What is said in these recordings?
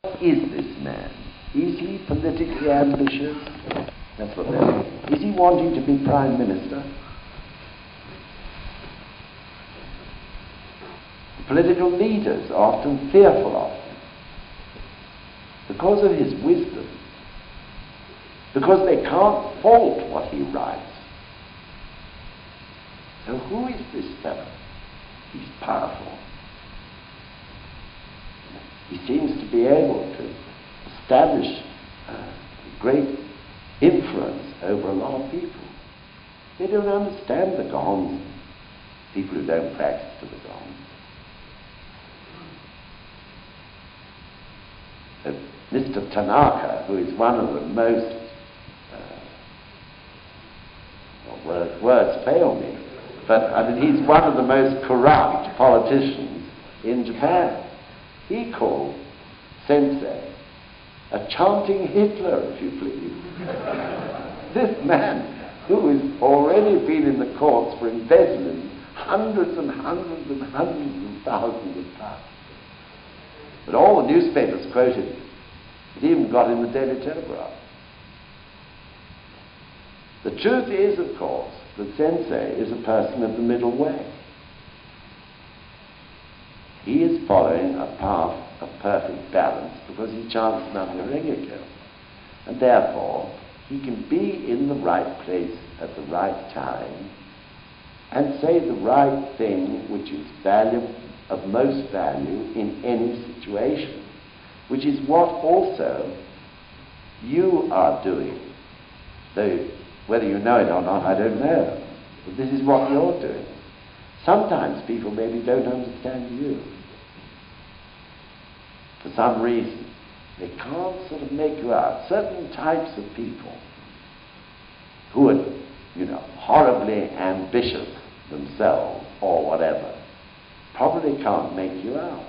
is this man? Is he politically ambitious? That's what they're saying. Is he wanting to be Prime Minister? Political leaders are often fearful of him because of his wisdom, because they can't fault what he writes. So who is this fellow? He's powerful. He seems to be able to establish great influence over a lot of people. They don't understand the Gons, people who don't practice to the Gons. Mr. Tanaka, who is one of the most, words fail me, but I mean he's one of the most corrupt politicians in Japan. He called Sensei a chanting Hitler, if you please. This man, who has already been in the courts for embezzling hundreds and hundreds and hundreds and thousands of pounds. But all the newspapers quoted him. It even got in the Daily Telegraph. The truth is, of course, that Sensei is a person of the middle way. He is following a path of perfect balance because he chants Nam-myoho-renge-kyo. And therefore, he can be in the right place at the right time and say the right thing which is of most value in any situation, which is what also you are doing. Though whether you know it or not, I don't know. But this is what you're doing. Sometimes people maybe don't understand you. For some reason, they can't sort of make you out. Certain types of people who are, horribly ambitious themselves or whatever, probably can't make you out.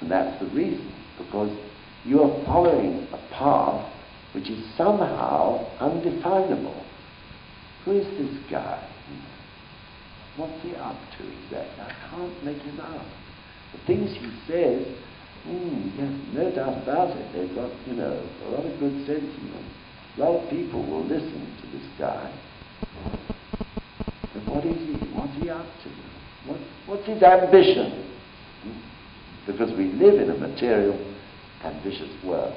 And that's the reason, because you are following a path which is somehow undefinable. Who is this guy? What's he up to exactly? I can't make him out. The things he says, yes, no doubt about it. They've got, a lot of good sense in them. A lot of people will listen to this guy. But what is he? What's he up to? What's his ambition? Because we live in a material, ambitious world.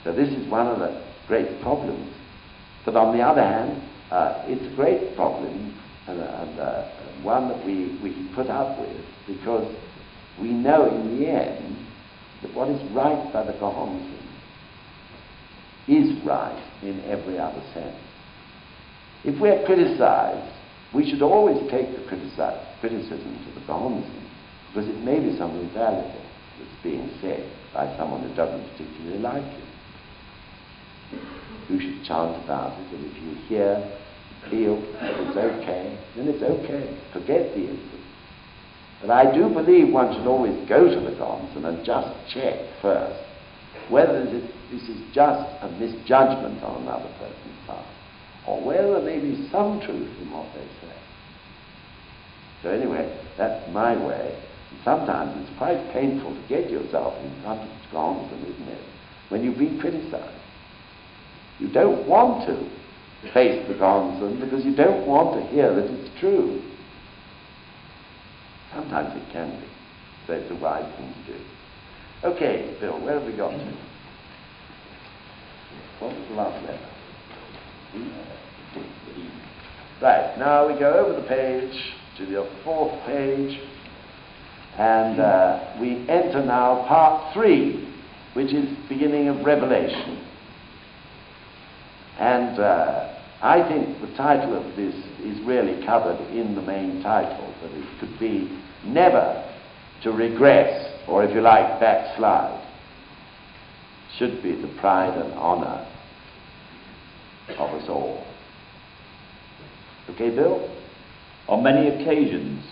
So this is one of the great problems. But on the other hand, it's a great problem and one that we can put up with, because we know in the end that what is right by the Gohonzon is right in every other sense. If we're criticized, we should always take the criticism to the Gohonzon, because it may be something valuable that's being said by someone who doesn't particularly like it. You should chant about it, and if you feel it's okay, then it's okay. Forget the incident. But I do believe one should always go to the Gohonzon and just check first whether this is just a misjudgment on another person's part, or whether there may be some truth in what they say. So anyway, that's my way. And sometimes it's quite painful to get yourself in front of the Gohonzon, isn't it? When you've been criticized. You don't want to face the Gohonzon because you don't want to hear that it's true. Sometimes it can be. So it's a wise thing to do. Okay, Bill, where have we got to? What was the last letter? Right, now we go over the page to the fourth page, and we enter now part 3, which is beginning of Revelation. And I think the title of this is really covered in the main title, that it could be never to regress, or if you like, backslide, should be the pride and honor of us all. Okay, Bill? On many occasions,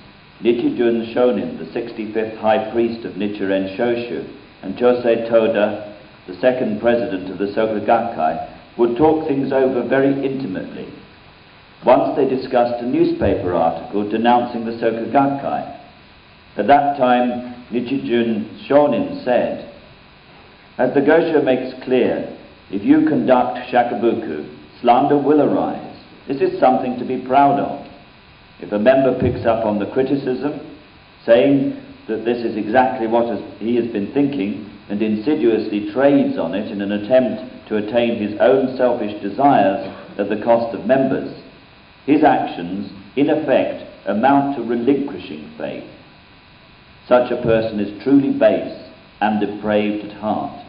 Nichijun Shonin, the 65th High Priest of Nichiren Shoshu, and Chosei Toda, the second president of the Soka Gakkai, would talk things over very intimately. Once they discussed a newspaper article denouncing the Soka Gakkai. At that time, Nichijun Shonin said, "As the Gosho makes clear, if you conduct shakabuku, slander will arise. This is something to be proud of. If a member picks up on the criticism, saying that this is exactly what he has been thinking, and insidiously trades on it in an attempt to attain his own selfish desires at the cost of members, his actions, in effect, amount to relinquishing faith. Such a person is truly base and depraved at heart.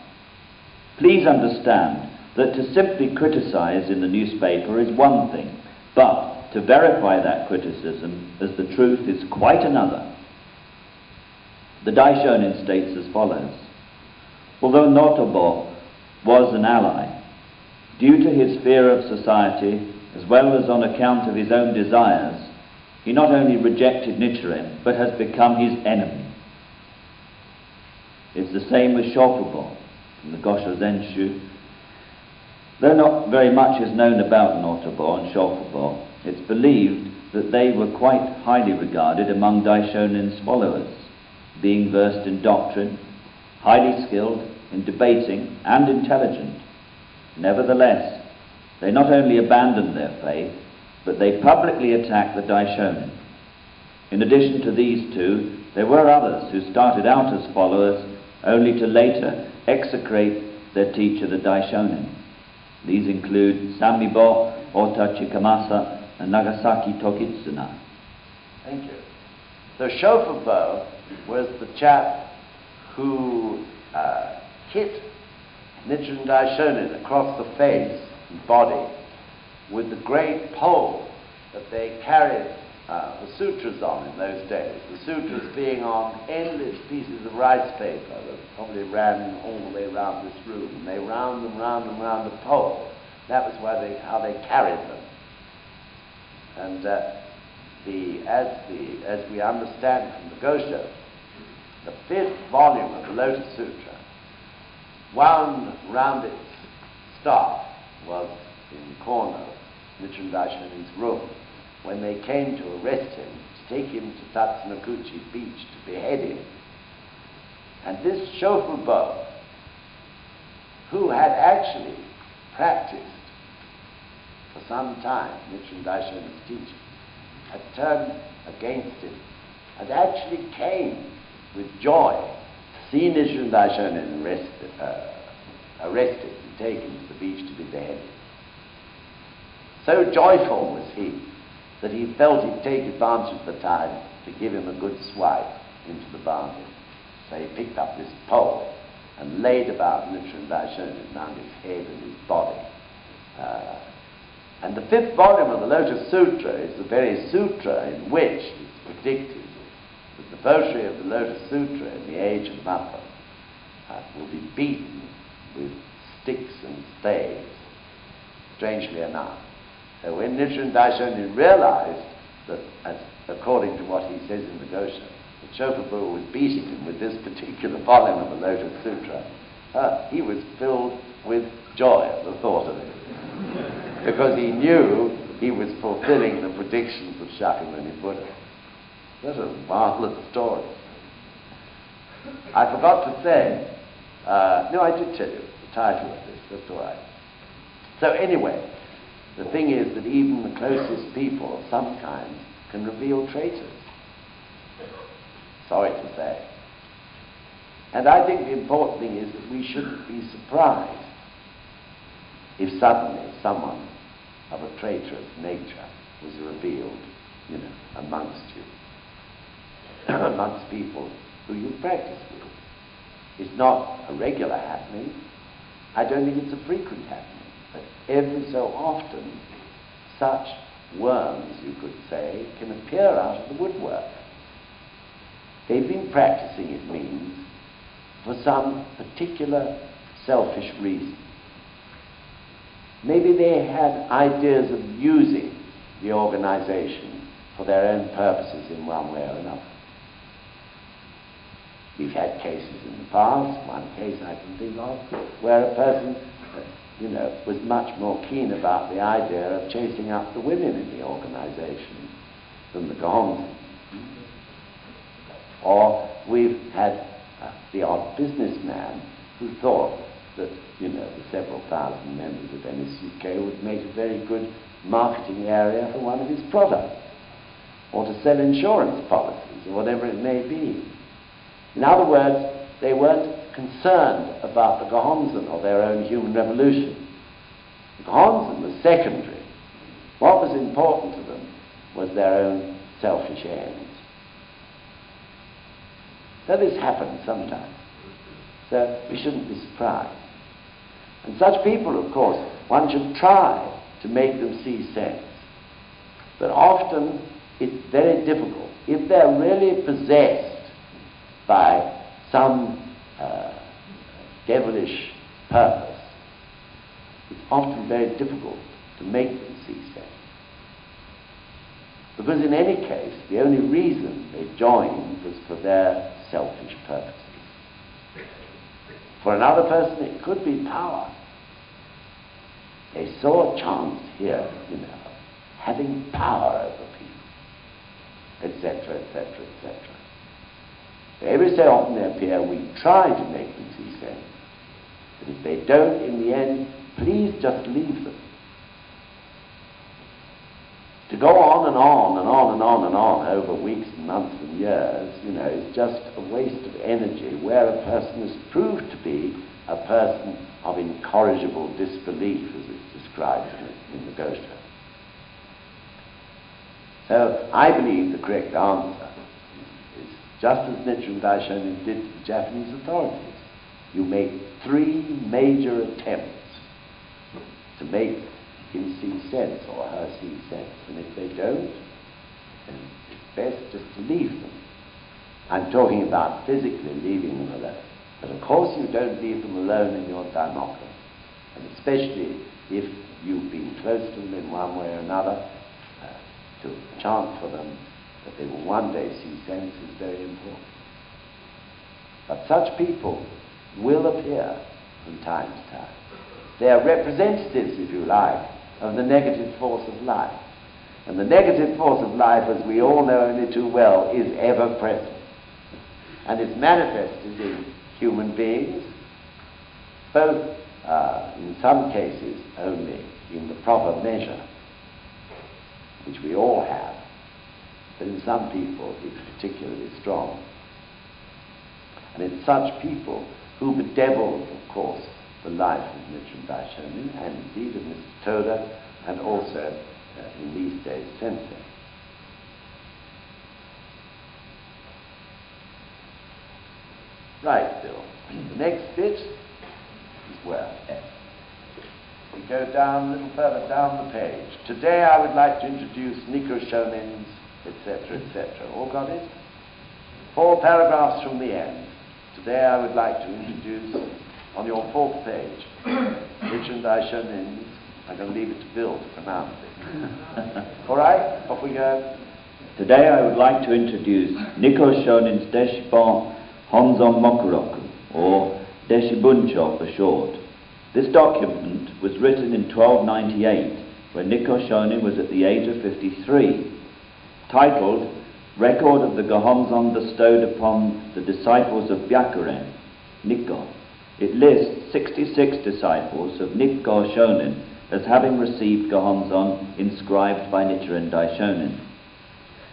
Please understand that to simply criticize in the newspaper is one thing, but to verify that criticism as the truth is quite another." The Daishonin states as follows: "Although Notobo was an ally, due to his fear of society, as well as on account of his own desires, he not only rejected Nichiren, but has become his enemy." It's the same with Shofubo in the Gosho Zenshu. Though not very much is known about Notobo and Shofubo, it's believed that they were quite highly regarded among Daishonin's followers, being versed in doctrine, highly skilled in debating, and intelligent. Nevertheless, they not only abandoned their faith, but they publicly attacked the Daishonin. In addition to these two, there were others who started out as followers only to later execrate their teacher, the Daishonin. These include Samibo, Ota Chikamasa, and Nagasaki Tokitsuna. Thank you. So Shofubo was the chap who hit Nichiren Daishonin across the face and body with the great pole that they carried the sutras on in those days. The sutras being on endless pieces of rice paper that probably ran all the way around this room. And they round and round and round the pole. That was how they carried them. And as we understand from the Gosho, the 5th volume of the Lotus Sutra, wound round its staff, was in the corner of Nichiren Daishonin's room, when they came to arrest him, to take him to Tatsunokuchi Beach to behead him. And this Shofubo, who had actually practiced for some time Nichiren Daishonin's teaching, had turned against him, and actually came with joy to see Nichiren Daishonin arrested and taken to the beach to be beheaded. So joyful was he that he felt he'd take advantage of the time to give him a good swipe into the bargain. So he picked up this pole and laid about Nichiren Daishonin around his head and his body. And the 5th volume of the Lotus Sutra is the very sutra in which it's predicted that the votary of the Lotus Sutra in the age of Mappa will be beaten with sticks and staves, strangely enough. So when Nichiren Daishonin realized that, according to what he says in the Gosho, that Shofubo was beating him with this particular volume of the Lotus Sutra, he was filled with joy at the thought of it, because he knew he was fulfilling the predictions of Shakyamuni Buddha. What a marvelous story. I forgot to say, no, I did tell you the title of this, that's all right. So anyway, the thing is that even the closest people of some kind can reveal traitors. Sorry to say. And I think the important thing is that we shouldn't be surprised if suddenly someone of a traitorous nature was revealed, amongst you, amongst people who you practice with. It's not a regular happening. I don't think it's a frequent happening. But every so often, such worms, you could say, can appear out of the woodwork. They've been practicing, it means, for some particular selfish reason. Maybe they had ideas of using the organization for their own purposes in one way or another. We've had cases in the past, one case I can think of, where a person was much more keen about the idea of chasing up the women in the organization than the Gons. Or we've had the odd businessman who thought that, you know, the several thousand members of sgi-uk would make a very good marketing area for one of his products, or to sell insurance policies, or whatever it may be. In other words, they weren't concerned about the Gehonzen or their own human revolution. The Gehonzen was secondary. What was important to them was their own selfish ends. So this happens sometimes. So we shouldn't be surprised. And such people, of course, one should try to make them see sense. But often it's very difficult. If they're really possessed by some devilish purpose, it's often very difficult to make them see sense. Because in any case, the only reason they joined was for their selfish purposes. For another person, it could be power. They saw a chance here, you know, having power over people, etc., etc., etc. Every so often they appear, we try to make them see sense. But if they don't, in the end, please just leave them. To go on and on and on and on and on over weeks and months and years, you know, is just a waste of energy, where a person is proved to be a person of incorrigible disbelief, as it's described in the Gosha. So I believe the correct answer is just as Nichiren Daishonin did to the Japanese authorities. You make 3 major attempts to make him see sense or her see sense, and if they don't, then it's best just to leave them. I'm talking about physically leaving them alone. But of course you don't leave them alone in your dharmakam, and especially if you've been close to them in one way or another, to chant for them that they will one day see sense is very important. But such people will appear from time to time. They are representatives, if you like, of the negative force of life. And the negative force of life, as we all know only too well, is ever present. And is manifested in human beings, both in some cases only in the proper measure, which we all have, but in some people it's particularly strong. And it's such people who bedevil, of course, the life of Nichiren Daishonin, and indeed of Mr. Toda, and also, in these days, Sensei. Right, Bill. The next bit is where? We go down a little further down the page. Today I would like to introduce Nikko Shonin's, etc., etc. All got it? 4 paragraphs from the end. Today I would like to introduce, on your 4th page, Nichiren Daishonin's. I'm going to leave it to Bill to pronounce it. All right, off we go. Today I would like to introduce Nikko Shonin's Deshibon Honzon Mokuroku, or Deshibuncho for short. This document was written in 1298, when Nikko Shonin was at the age of 53, titled Record of the Gehonzon bestowed upon the disciples of Byakuren, Nikko. It lists 66 disciples of Nikko Shonin as having received Gehonzon inscribed by Nichiren Daishonin.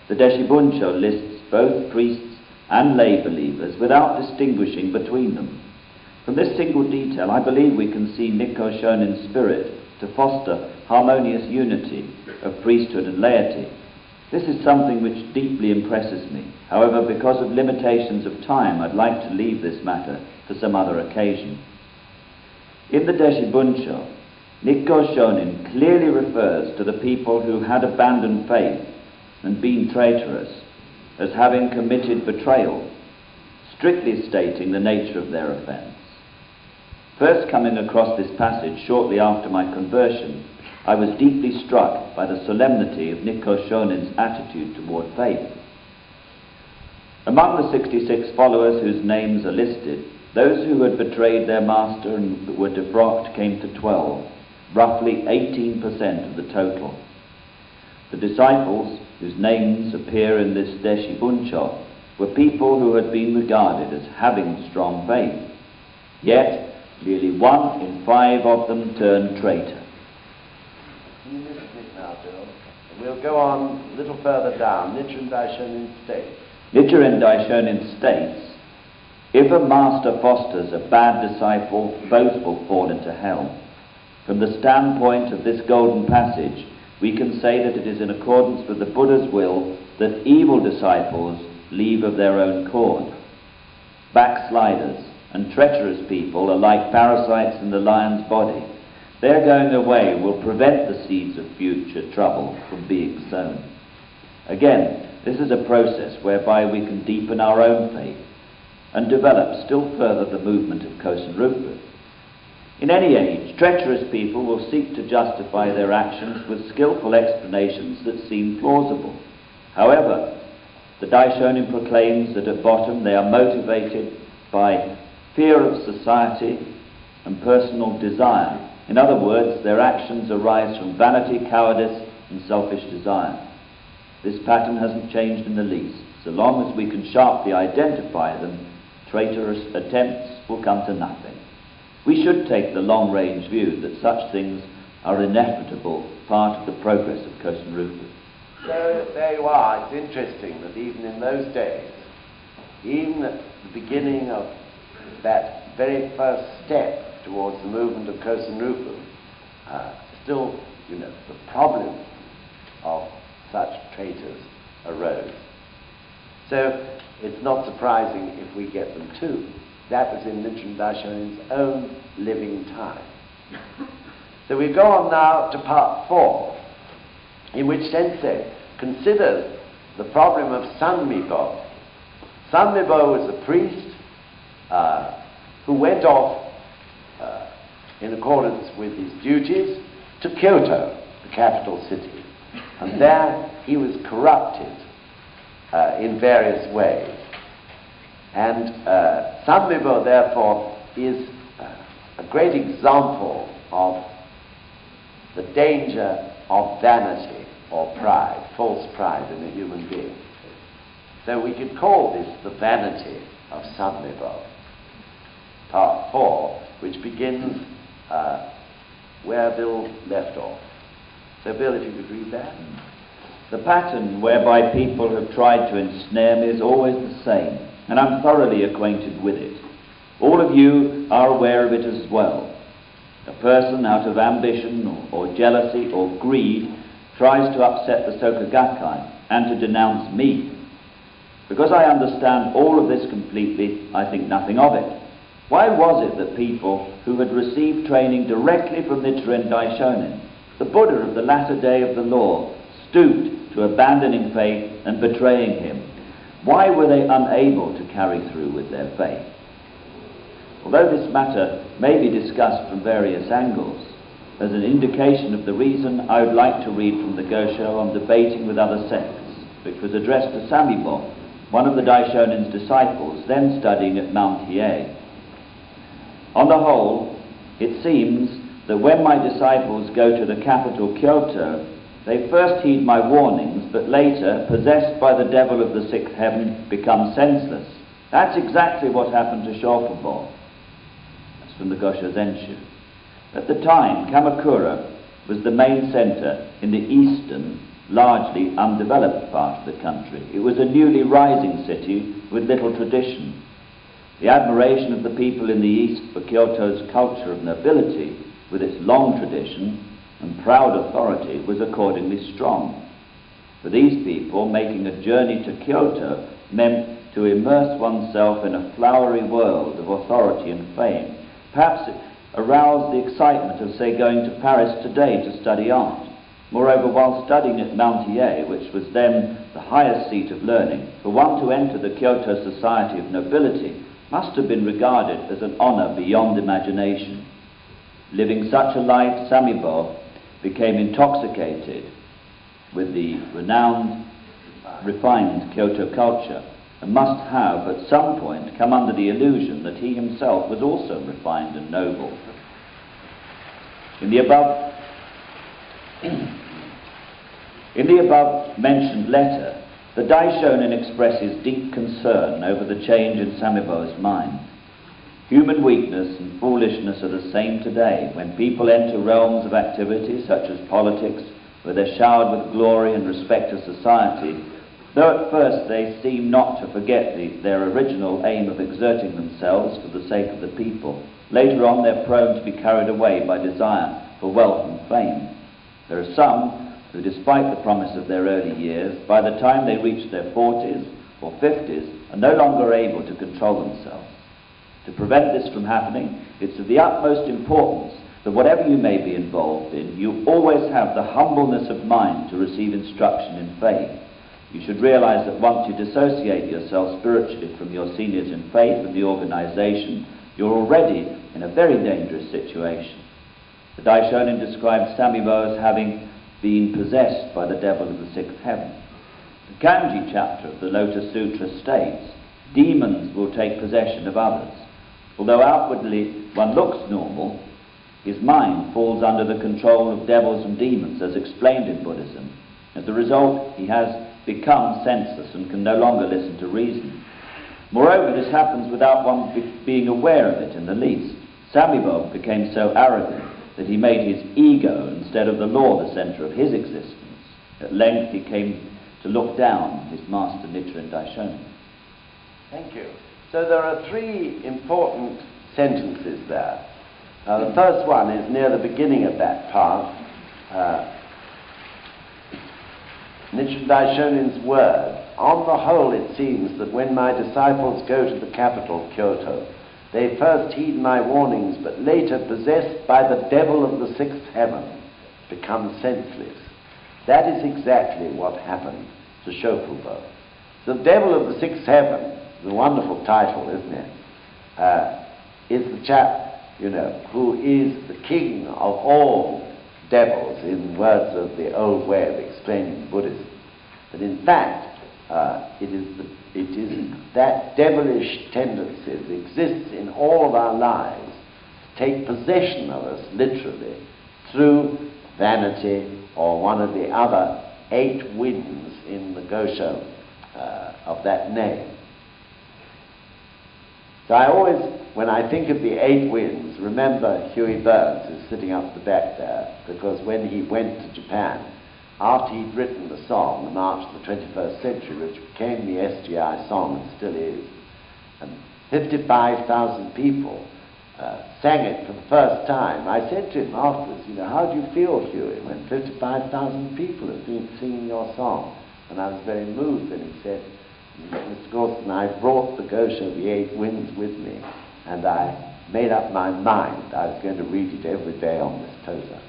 The Deshibuncho lists both priests and lay believers without distinguishing between them. From this single detail, I believe we can see Nikko Shonin's spirit to foster harmonious unity of priesthood and laity. This is something which deeply impresses me. However, because of limitations of time, I'd like to leave this matter for some other occasion. In the Deshibuncho, Nikko Shonin clearly refers to the people who had abandoned faith and been traitorous as having committed betrayal, strictly stating the nature of their offence. First coming across this passage shortly after my conversion, I was deeply struck by the solemnity of Nikko Shonin's attitude toward faith. Among the 66 followers whose names are listed, those who had betrayed their master and were defrocked came to 12, roughly 18% of the total. The disciples, whose names appear in this Deshibuncho, were people who had been regarded as having strong faith. Yet, nearly 1 in 5 of them turned traitor. Can you listen to it now, Bill? We'll go on a little further down. Nichiren Daishonin states. Nichiren Daishonin states, if a master fosters a bad disciple, both will fall into hell. From the standpoint of this golden passage, we can say that it is in accordance with the Buddha's will that evil disciples leave of their own accord. Backsliders and treacherous people are like parasites in the lion's body. Their going away will prevent the seeds of future trouble from being sown. Again, this is a process whereby we can deepen our own faith and develop still further the movement of Causton Rupa. In any age, treacherous people will seek to justify their actions with skillful explanations that seem plausible. However, the Daishonin proclaims that at bottom they are motivated by fear of society and personal desire. In other words, their actions arise from vanity, cowardice, and selfish desire. This pattern hasn't changed in the least. So long as we can sharply identify them, traitorous attempts will come to nothing. We should take the long-range view that such things are an inevitable part of the progress of Causton Rupa. So there you are. It's interesting that even in those days, even at the beginning of that very first step towards the movement of Causton Rupa, still, the problem of such traitors arose. So it's not surprising if we get them too. That was in Nichiren Daishonin's own living time. So we go on now to part 4, in which Sensei considers the problem of Sanmibo. Sanmibo was a priest who went off in accordance with his duties to Kyoto, the capital city. And there he was corrupted in various ways. And Sanmibo, therefore, is a great example of the danger of vanity or pride, false pride in a human being. So we could call this the vanity of Sanmibo. Part 4, which begins where Bill left off. So Bill, if you could read that. The pattern whereby people have tried to ensnare me is always the same, and I'm thoroughly acquainted with it. All of you are aware of it as well. A person out of ambition or jealousy or greed tries to upset the Soka Gakkai and to denounce me. Because I understand all of this completely, I think nothing of it. Why was it that people who had received training directly from Nichiren Daishonin, the Buddha of the latter day of the law, stooped to abandoning faith and betraying him? Why were they unable to carry through with their faith? Although this matter may be discussed from various angles, as an indication of the reason, I would like to read from the Gosho on debating with other sects, which was addressed to Sanmibo, one of the Daishonin's disciples, then studying at Mount Hiei. On the whole, it seems that when my disciples go to the capital Kyoto, they first heed my warnings, but later, possessed by the devil of the sixth heaven, become senseless. That's exactly what happened to Shofubo. That's from the Gosho Zenshu. At the time, Kamakura was the main center in the eastern, largely undeveloped part of the country. It was a newly rising city with little tradition. The admiration of the people in the east for Kyoto's culture of nobility, with its long tradition and proud authority, was accordingly strong. For these people, making a journey to Kyoto meant to immerse oneself in a flowery world of authority and fame. Perhaps it aroused the excitement of, say, going to Paris today to study art. Moreover, while studying at Mount Hiei, which was then the highest seat of learning, for one to enter the Kyoto Society of Nobility must have been regarded as an honor beyond imagination. Living such a life, Sanmibo became intoxicated with the renowned, refined Kyoto culture, and must have, at some point, come under the illusion that he himself was also refined and noble. In the above mentioned letter, The Daishonin expresses deep concern over the change in Samibo's mind. Human weakness and foolishness are the same today when people enter realms of activity such as politics, where they're showered with glory and respect of society, though at first they seem not to forget their original aim of exerting themselves for the sake of the people. Later on they're prone to be carried away by desire for wealth and fame. There are some who, despite the promise of their early years, by the time they reach their 40s or 50s, are no longer able to control themselves. To prevent this from happening, it's of the utmost importance that whatever you may be involved in, you always have the humbleness of mind to receive instruction in faith. You should realize that once you dissociate yourself spiritually from your seniors in faith and the organization, you're already in a very dangerous situation. The Daishonin describes Samibo as having been possessed by the devil of the sixth heaven. The Kanji chapter of the Lotus Sutra states, demons will take possession of others. Although outwardly one looks normal, his mind falls under the control of devils and demons, as explained in Buddhism. As a result, he has become senseless and can no longer listen to reason. Moreover, this happens without one being aware of it in the least. Samibo became so arrogant that he made his ego, instead of the law, the center of his existence. At length he came to look down on his master Nichiren Daishonin. Thank you. So there are three important sentences there. The first one is near the beginning of that part. Nichiren Daishonin's words, "On the whole it seems that when my disciples go to the capital, Kyoto, they first heed my warnings, but later, possessed by the devil of the sixth heaven, become senseless." That is exactly what happened to Shokubo. The devil of the sixth heaven, the wonderful title, isn't it? Is the chap, who is the king of all devils, in words of the old way of explaining Buddhism. But in fact, it is that devilish tendency that exists in all of our lives to take possession of us, literally, through vanity or one of the other 8 winds in the Gosho of that name. So I always, when I think of the 8 winds, remember Huey Burns, who's sitting up the back there, because when he went to Japan, after he'd written the song, The March of the 21st Century, which became the SGI song and still is, and 55,000 people sang it for the first time. I said to him afterwards, how do you feel, Huey, when 55,000 people have been singing your song? And I was very moved, and he said, "Mr. Causton, I brought the Gosho, the 8 winds, with me, and I made up my mind I was going to read it every day on this Tosa."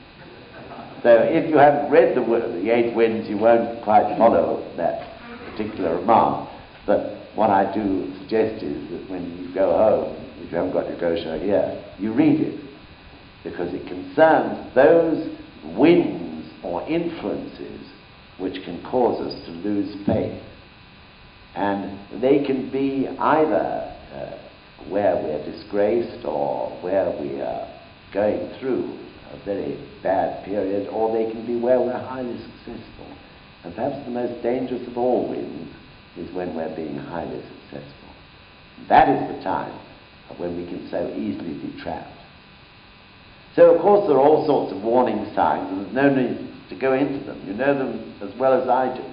So if you haven't read the 8 winds, you won't quite follow that particular remark. But what I do suggest is that when you go home, if you haven't got your Gosho here, you read it, because it concerns those winds or influences which can cause us to lose faith. And they can be either where we're disgraced or where we are going through a very bad period, or they can be where we're highly successful. And perhaps the most dangerous of all winds is when we're being highly successful. That is the time when we can so easily be trapped. So, of course, there are all sorts of warning signs, and there's no need to go into them. You know them as well as I do.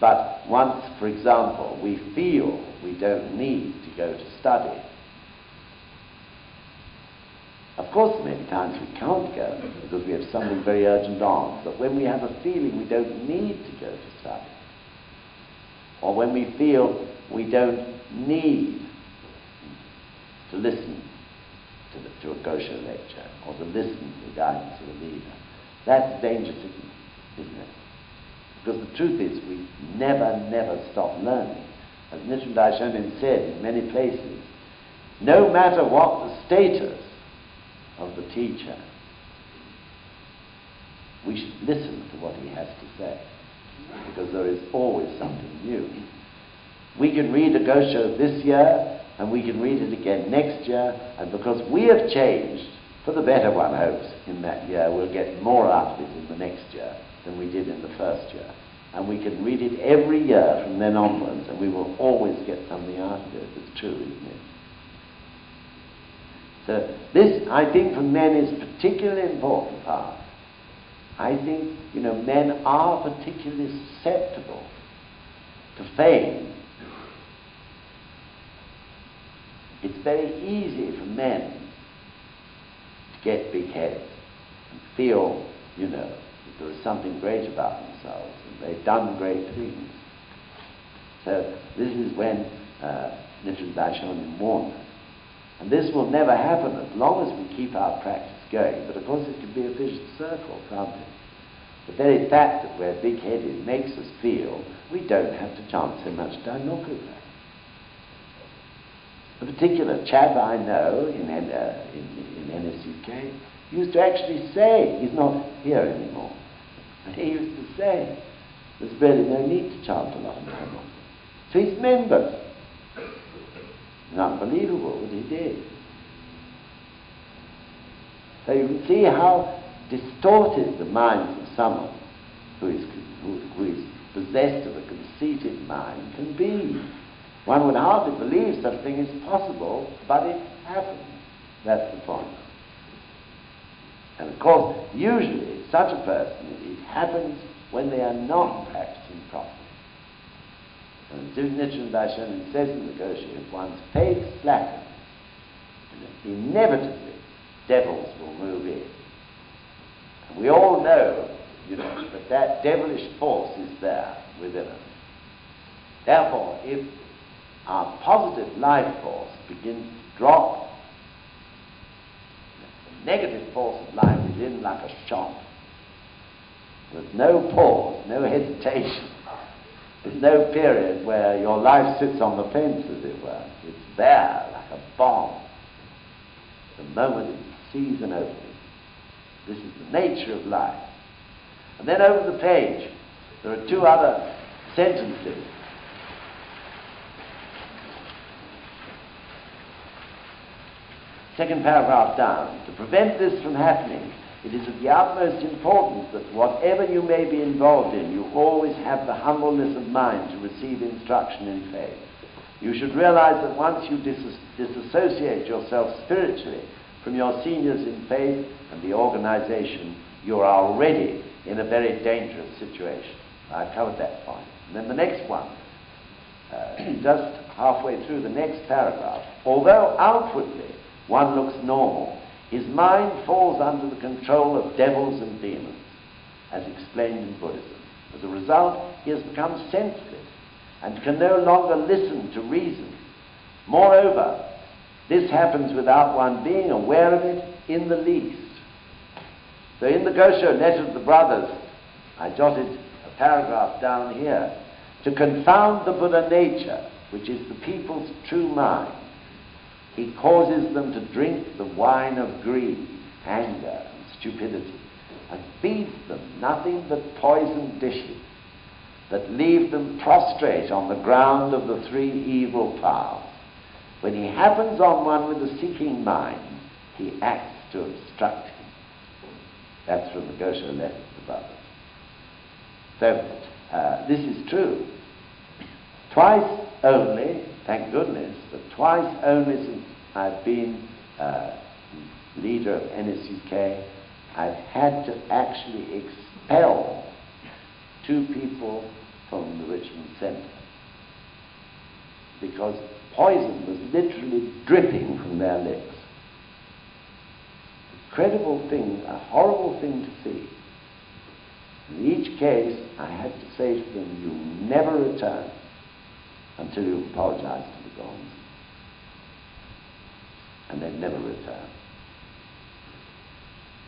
But once, for example, we feel we don't need to go to study, of course, many times we can't go because we have something very urgent on. But when we have a feeling we don't need to go to study, or when we feel we don't need to listen to a Gosho lecture, or to listen to the guidance of a leader, that's a danger signal, isn't it? Because the truth is, we never stop learning. As Nichiren Daishonin said in many places, no matter what the status of the teacher, we should listen to what he has to say, because there is always something new. We can read a Gosho this year, and we can read it again next year, and because we have changed, for the better, one hopes, in that year, we'll get more out of it in the next year than we did in the first year. and we can read it every year from then onwards, and we will always get something out of it. It's true, isn't it? So this, I think, for men is a particularly important part. I think, men are particularly susceptible to fame. It's very easy for men to get big heads and feel, that there is something great about themselves and they've done great things. So this is when Nichiren Daishonin warned us. And this will never happen as long as we keep our practice going. But of course it can be a vicious circle, can't it? The very fact that we're big-headed makes us feel we don't have to chant so much Dainoku. A particular chap I know in sgi-uk used to actually say, he's not here anymore, and he used to say, there's really no need to chant a lot of Dainoku. To his members. It's unbelievable what he did. So you can see how distorted the mind of someone who is possessed of a conceited mind can be. One would hardly believe such a thing is possible, but it happens. That's the point. And of course, usually such a person, it happens when they are not practicing properly. And Nichiren Daishonin says in the Gosho, if one's faith slackens, inevitably devils will move in. And we all know, that devilish force is there within us. Therefore, if our positive life force begins to drop, the negative force of life is in like a shot. There's no pause, no hesitation. There's no period where your life sits on the fence, as it were. It's there like a bomb. The moment it sees an opening. This is the nature of life. And then over the page, there are two other sentences. Second paragraph down. To prevent this from happening, it is of the utmost importance that whatever you may be involved in, you always have the humbleness of mind to receive instruction in faith. You should realize that once you disassociate yourself spiritually from your seniors in faith and the organization, you are already in a very dangerous situation. I've covered that point. And then the next one, just halfway through the next paragraph. Although outwardly one looks normal, his mind falls under the control of devils and demons, as explained in Buddhism. As a result, he has become senseless and can no longer listen to reason. Moreover, this happens without one being aware of it in the least. So in the Gosho letter of the brothers, I jotted a paragraph down here. To confound the Buddha nature, which is the people's true mind, he causes them to drink the wine of greed, anger, and stupidity, and feeds them nothing but poisoned dishes that leave them prostrate on the ground of the three evil paths. When he happens on one with a seeking mind, he acts to obstruct him. That's from the Gosho letter to the brothers. So, this is true. Twice only, thank goodness, but twice only since I've been leader of sgi-uk, I've had to actually expel two people from the Richmond Centre because poison was literally dripping from their lips. Incredible thing, a horrible thing to see. In each case, I had to say to them, you never return until you apologize to the gods. And they never return.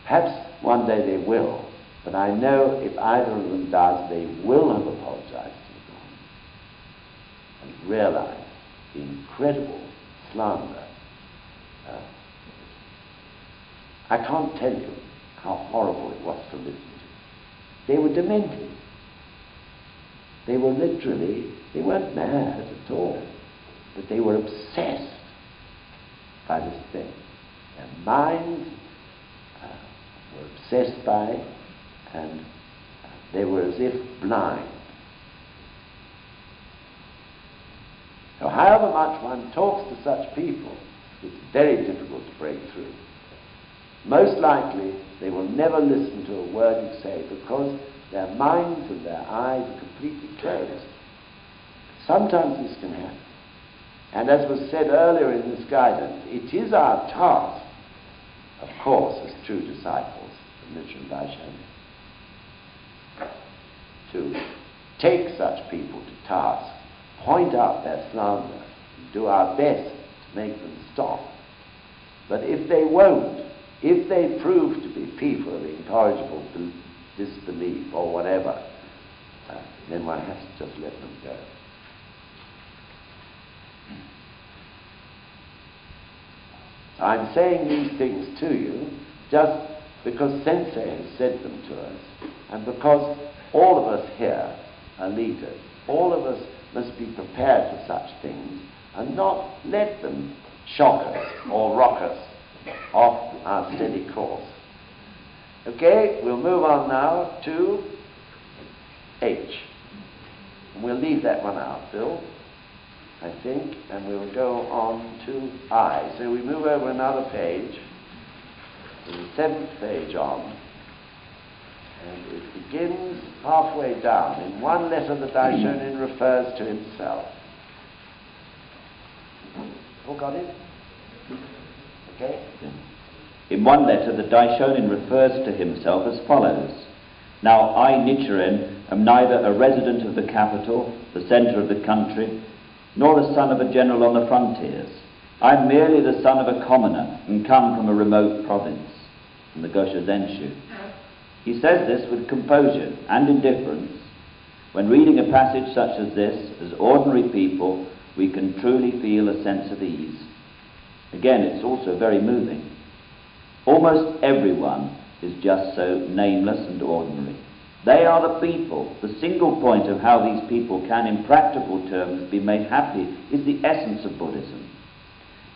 Perhaps one day they will, but I know if either of them does, they will have apologized to the gods and realize the incredible slander. I can't tell you how horrible it was to listen to. They were demented. They were literally, they weren't mad at all, but they were obsessed by this thing. Their minds were obsessed by it, and they were as if blind. So however much one talks to such people, it's very difficult to break through. Most likely, they will never listen to a word you say because their minds and their eyes are completely closed. Sometimes this can happen. And as was said earlier in this guidance, it is our task, of course, as true disciples of Nichiren Daishonin, to take such people to task, point out their slander, and do our best to make them stop. But if they won't, if they prove to be people of incorrigible disbelief or whatever, then one has to just let them go. I'm saying these things to you just because Sensei has said them to us, and because all of us here are leaders. All of us must be prepared for such things and not let them shock us or rock us off our steady course. Okay, we'll move on now to H. And we'll leave that one out, Bill, I think, and we'll go on to I. So we move over another page, to the 7th page on, and it begins halfway down. In one letter, the Daishonin refers to himself. All got it? Okay? In one letter, the Daishonin refers to himself as follows. Now, I, Nichiren, am neither a resident of the capital, the centre of the country, nor the son of a general on the frontiers. I am merely the son of a commoner and come from a remote province, from the Gosho Zenshu. He says this with composure and indifference. When reading a passage such as this, as ordinary people, we can truly feel a sense of ease. Again, it's also very moving. Almost everyone is just so nameless and ordinary. They are the people. The single point of how these people can, in practical terms, be made happy is the essence of Buddhism.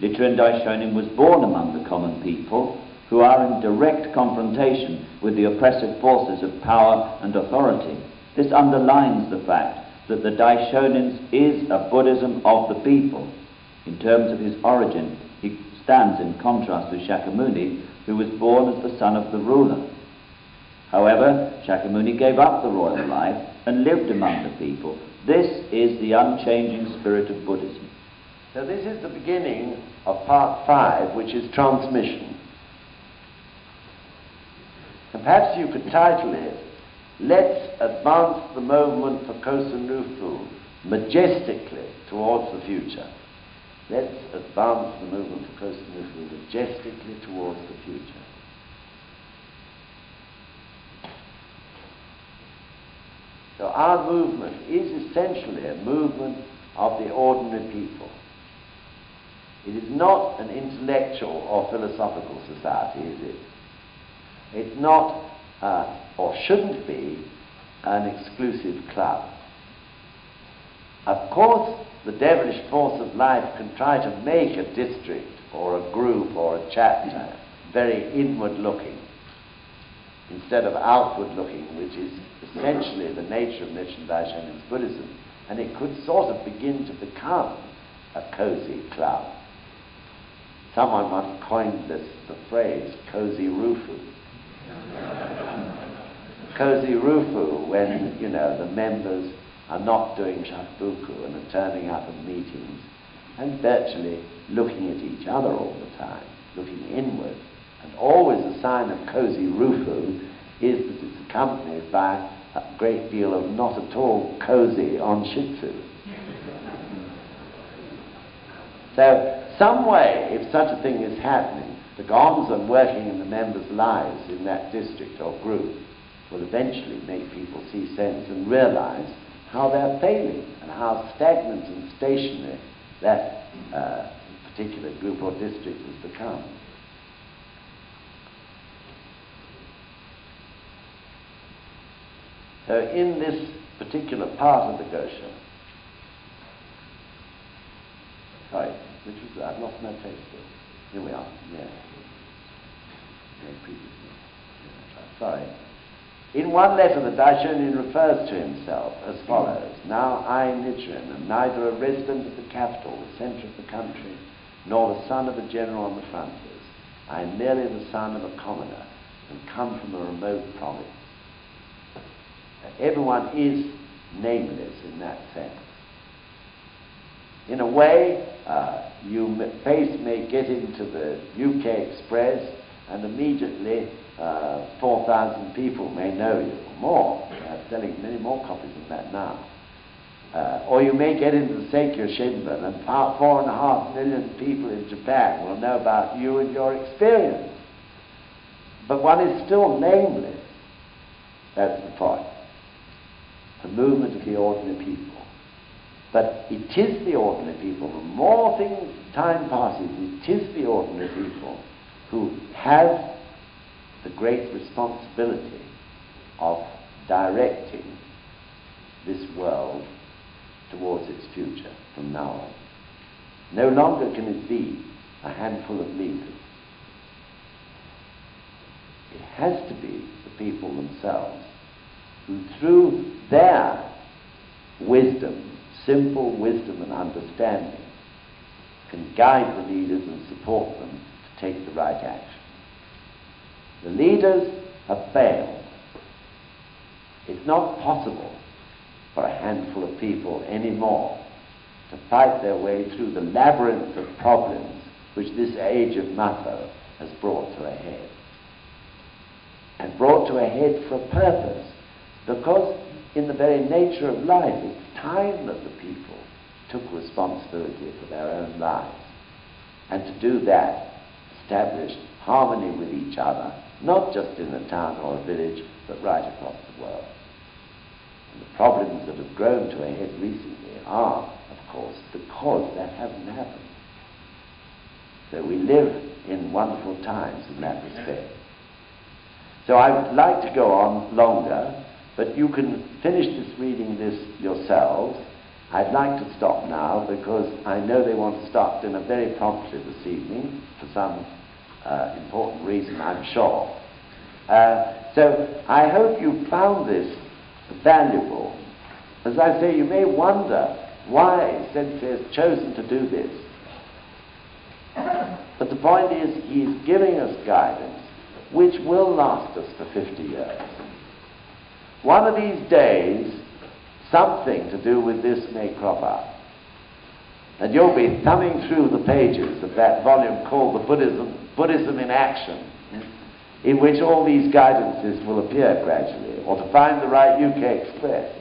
Nichiren Daishonin was born among the common people who are in direct confrontation with the oppressive forces of power and authority. This underlines the fact that the Daishonin is a Buddhism of the people. In terms of his origin, he stands in contrast to Shakyamuni, who was born as the son of the ruler. However, Shakyamuni gave up the royal life and lived among the people. This is the unchanging spirit of Buddhism. So this is the beginning of part 5, which is transmission. And perhaps you could title it, Let's Advance the Movement for Causton Rufu Majestically Towards the Future. Let's advance the movement for Causton Rufu majestically towards the future. So our movement is essentially a movement of the ordinary people. It is not an intellectual or philosophical society, is it? It's not, or shouldn't be, an exclusive club. Of course, the devilish force of life can try to make a district or a group or a chapter very inward-looking instead of outward-looking, which is essentially the nature of Nichiren Daishonin's Buddhism, and it could sort of begin to become a cozy club. Someone once coined the phrase cozy rufu. Cozy rufu, when, the members are not doing shakubuku and are turning up at meetings and virtually looking at each other all the time, looking inward. And always a sign of cozy rufu is that it's accompanied by a great deal of not at all cozy on shitsu. So, some way, if such a thing is happening, the gonzan working in the members' lives in that district or group will eventually make people see sense and realize how they're failing and how stagnant and stationary that particular group or district has become. So in this particular part of the Gosho, sorry, which was that? I've lost my place still. Here we are, yeah. Previously. Sorry. In one letter that Daishonin refers to himself as follows: "Now I, Nichiren, am neither a resident of the capital, the centre of the country, nor the son of a general on the frontiers. I am merely the son of a commoner and come from a remote province." Everyone is nameless in that sense. In a way, you may get into the UK Express and immediately 4,000 people may know you, or more. They're selling many more copies of that now. Or you may get into the Seikyo Shinbun and 4.5 million people in Japan will know about you and your experience. But one is still nameless. That's the point. The movement of the ordinary people. But it is the ordinary people. The more time passes, it is the ordinary people who have the great responsibility of directing this world towards its future from now on. No longer can it be a handful of leaders. It has to be the people themselves who, through their wisdom, simple wisdom and understanding, can guide the leaders and support them to take the right action. The leaders have failed. It's not possible for a handful of people anymore to fight their way through the labyrinth of problems which this age of Mato has brought to a head. And brought to a head for a purpose, because in the very nature of life, it's time that the people took responsibility for their own lives. And to do that, established harmony with each other, not just in a town or a village, but right across the world. And the problems that have grown to a head recently are, of course, because that hasn't happened. So we live in wonderful times in that respect. So I would like to go on longer, but you can finish reading this yourselves. I'd like to stop now because I know they want to start dinner very promptly this evening for some important reason, I'm sure. So I hope you found this valuable. As I say, you may wonder why Sensei has chosen to do this. But the point is, he's giving us guidance which will last us for 50 years. One of these days, something to do with this may crop up. And you'll be thumbing through the pages of that volume called The Buddhism in Action, in which all these guidances will appear gradually, or to find the right UK Express.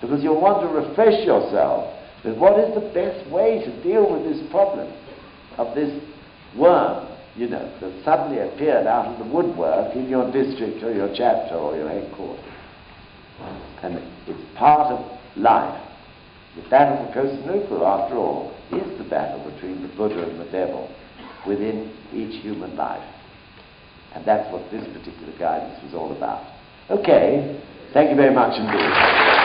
Because you'll want to refresh yourself with what is the best way to deal with this problem of this worm, you know, that suddenly appeared out of the woodwork in your district or your chapter or your headquarters. And it's part of life. The battle for Kosanuku, after all, is the battle between the Buddha and the devil within each human life. And that's what this particular guidance was all about. Okay, thank you very much indeed.